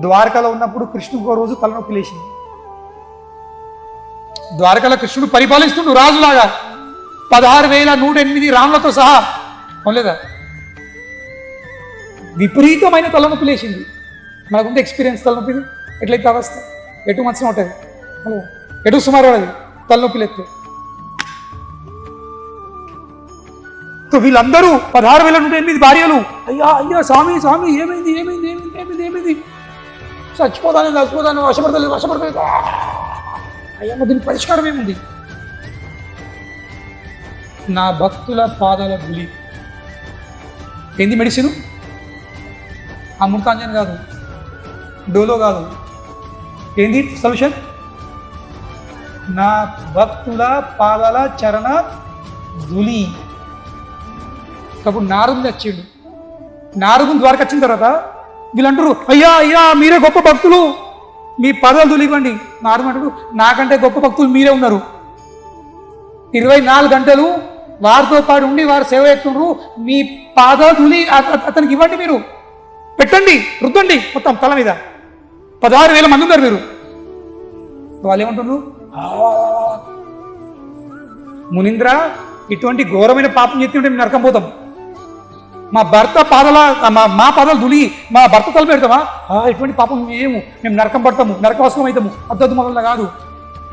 ద్వారకలో ఉన్నప్పుడు కృష్ణుడికి రోజు తలనొప్పి లేచింది. ద్వారకలో కృష్ణుడు పరిపాలిస్తుండు రాజులాగా, 16,108 రాములతో సహా. అవునలేదా? విపరీతమైన తలనొప్పి లేచింది. మనకుంటే ఎక్స్పీరియన్స్ తలనొప్పిది ఎట్లయితే అవస్థ ఎటు మంచిగా ఉంటుంది, ఎటు సుమారు పడది తలనొప్పి లేస్తే. వీళ్ళందరూ 16,108 భార్యలు, అయ్యా అయ్యా స్వామి స్వామి ఏమైంది ఏమైంది ఏమైంది ఏమైంది ఏమైంది, చచ్చిపోతాను వశపడతలేదు. అయ్యా దీనికి పరిష్కారం ఏముంది? నా భక్తుల పాదాల ధూళి. ఏంది మెడిసిన్? ఆ ముల్తాంజన్ కాదు, డోలో కాదు. ఏంది సొల్యూషన్? నా భక్తుల పాదాల చరణ ధూళి. కాబట్టి నారదుని వచ్చిండు. నారదుని ద్వారక వచ్చిన తర్వాత వీళ్ళంటారు, అయ్యా అయ్యా మీరే గొప్ప భక్తులు, మీ పాదాలు ధూళి ఇవ్వండి. నారదు అంటాడు, నాకంటే గొప్ప భక్తులు మీరే ఉన్నారు. 24 గంటలు వారితో పాటు ఉండి వారు సేవ చేస్తున్నారు. మీ పాదాలు ధూళి అతనికి ఇవ్వండి, మీరు పెట్టండి, రుద్దండి మొత్తం తల మీద. 16,000 మంది ఉన్నారు మీరు. వాళ్ళు ఏమంటున్నారు, మునీంద్ర ఇటువంటి ఘోరమైన పాపం చేస్తుంటే మేము నరకం పోతాం. మా భర్త పాదాల మా పాదాలు ధూళి మా భర్త తల పెడతామా? ఇటువంటి పాపం మేము నరకం పడతాము, నరకవసరం అవుతాము. అద్దద్దు మొదలు కాదు.